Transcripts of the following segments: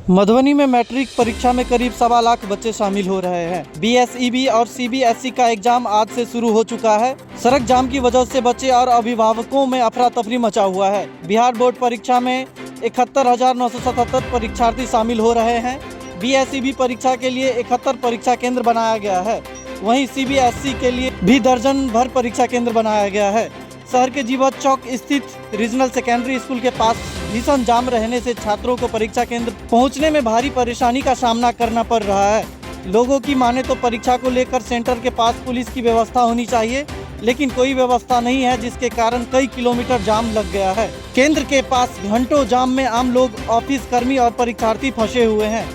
मधुबनी में मैट्रिक परीक्षा में करीब 1.25 लाख बच्चे शामिल हो रहे हैं। बीएसईबी और सीबीएसई का एग्जाम आज से शुरू हो चुका है। सड़क जाम की वजह से बच्चे और अभिभावकों में अफरा तफरी मचा हुआ है। बिहार बोर्ड परीक्षा में 71,977 परीक्षार्थी शामिल हो रहे हैं। बीएसईबी परीक्षा के लिए 71 परीक्षा केंद्र बनाया गया है। वहीं सीबीएसई के लिए भी दर्जन भर परीक्षा केंद्र बनाया गया है। शहर के जीवत चौक स्थित रीजनल सेकेंडरी स्कूल के पास भीषण जाम रहने से छात्रों को परीक्षा केंद्र पहुंचने में भारी परेशानी का सामना करना पड़ रहा है। लोगों की माने तो परीक्षा को लेकर सेंटर के पास पुलिस की व्यवस्था होनी चाहिए, लेकिन कोई व्यवस्था नहीं है, जिसके कारण कई किलोमीटर जाम लग गया है। केंद्र के पास घंटों जाम में आम लोग, ऑफिस कर्मी और परीक्षार्थी फंसे हुए हैं।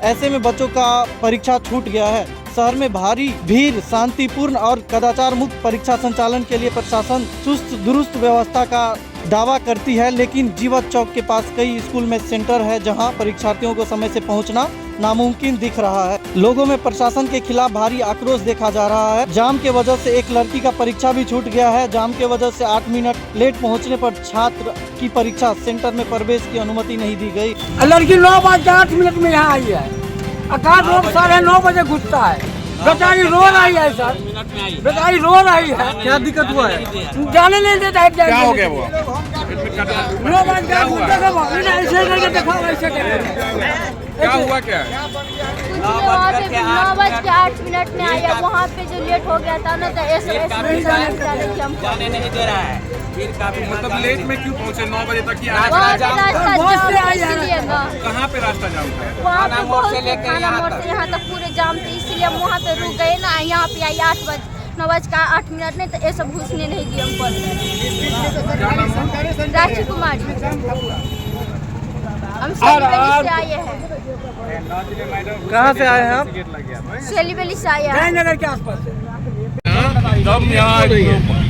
ऐसे में बच्चों का परीक्षा छूट गया है। शहर में भारी भीड़, शांतिपूर्ण और कदाचार मुक्त परीक्षा संचालन के लिए प्रशासन चुस्त दुरुस्त व्यवस्था का दावा करती है, लेकिन जीवत चौक के पास कई स्कूल में सेंटर है जहां परीक्षार्थियों को समय से पहुंचना नामुमकिन दिख रहा है। लोगों में प्रशासन के खिलाफ भारी आक्रोश देखा जा रहा है। जाम के वजह से एक लड़की का परीक्षा भी छूट गया है। जाम के वजह से 8 मिनट लेट पहुंचने पर छात्र की परीक्षा सेंटर में प्रवेश की अनुमति नहीं दी गई। लड़की 9:08 में यहाँ आई है। आकाश रोड 9:30 बजे घुसता है। बेचारी रो रही है सर, बेचारी रो रही है। क्या दिक्कत हुआ है? जाने नहीं देता है। क्या हो गया वो? क्या हुआ? क्या 9:08 में आया। वहाँ पे जो लेट हो गया था ना, तो जाने नहीं दे रहा है। फिर काफी मतलब लेट में क्यों पहुंचे? 9 बजे तक ही रास्ता कहाँ पे रास्ता जाम था? वहाँ मोड़ से लेकर यहाँ तक पूरे जाम थे, इसलिए हम वहाँ पे रुक गए ना। यहाँ पे आई 9:08 नहीं तो ये सब घुसने नहीं दिए हमको। राखी कुमारी, हम सेलीबेली से आए हैं। कहाँ से आए हैं आप? सेलीबेली से आए हैं। नगर के आसपास दम यहाँ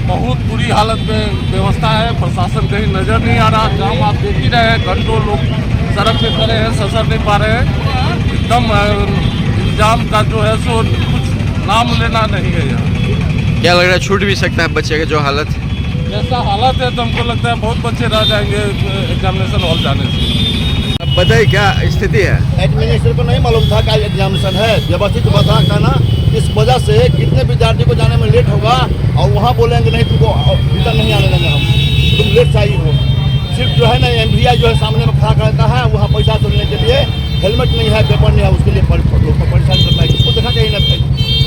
बहुत बुरी हालत में व्यवस्था है। प्रशासन कहीं नजर नहीं आ रहा। जाम आप देख ही रहे हैं, घंटों लोग सड़क पे खड़े हैं, ससर नहीं पा रहे हैं। एकदम जाम का जो है सो कुछ नाम लेना नहीं है यहाँ। क्या लग रहा है छूट भी सकता है बच्चे का जो हालत? जैसा हालत है तो हमको लगता है बहुत बच्चे रह जाएंगे एग्जामिनेशन हॉल जाने से। अब बताइए क्या स्थिति है? एडमिनिस्ट्रेटर को नहीं मालूम था कि एग्जामिनेशन है। व्यवस्थित बता था ना, इस वजह से कितने विद्यार्थी को जाने में लेट होगा और वहाँ बोलेंगे नहीं तुमको भीतर नहीं आने देंगे हम, तुम लेट से आई हो। सिर्फ जो है ना एमवीआई जो है सामने में खड़ा करता है, वहाँ पैसा चलने के लिए हेलमेट नहीं है, पेपर नहीं है, उसके लिए परेशान करता है। इसको देखा चाहिए ना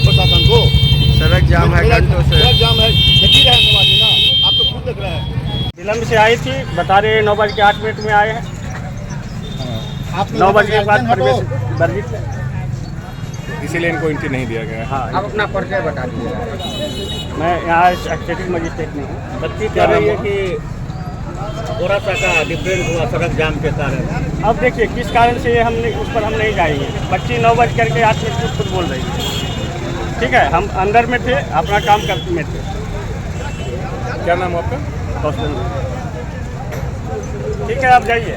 प्रशासन को। सड़क जाम है, घंटों से सड़क जाम है, देख ही रहे हैं समाज ना, आप तो खुद देख रहे हैं। विलम्ब से आई थी, बता रहे 9:08 में आए हैं। 9 बजे के बाद प्रवेश वर्जित है, इसीलिए इनको एंट्री नहीं दिया गया। हाँ। अब अपना परिचय बता दीजिए। मैं यहाँ एक्सेक्यूटिव मजिस्ट्रेट में हूँ। बच्ची कह रही है कि थोड़ा सा का डिफरेंस हुआ सड़क जाम के कारण। अब देखिए किस कारण से हमने उस पर हम नहीं जाएंगे। बच्ची 9:08 में खुद बोल रही है। ठीक है, हम अंदर में थे, अपना काम करते में थे। क्या नाम आपका? ठीक है, आप जाइए।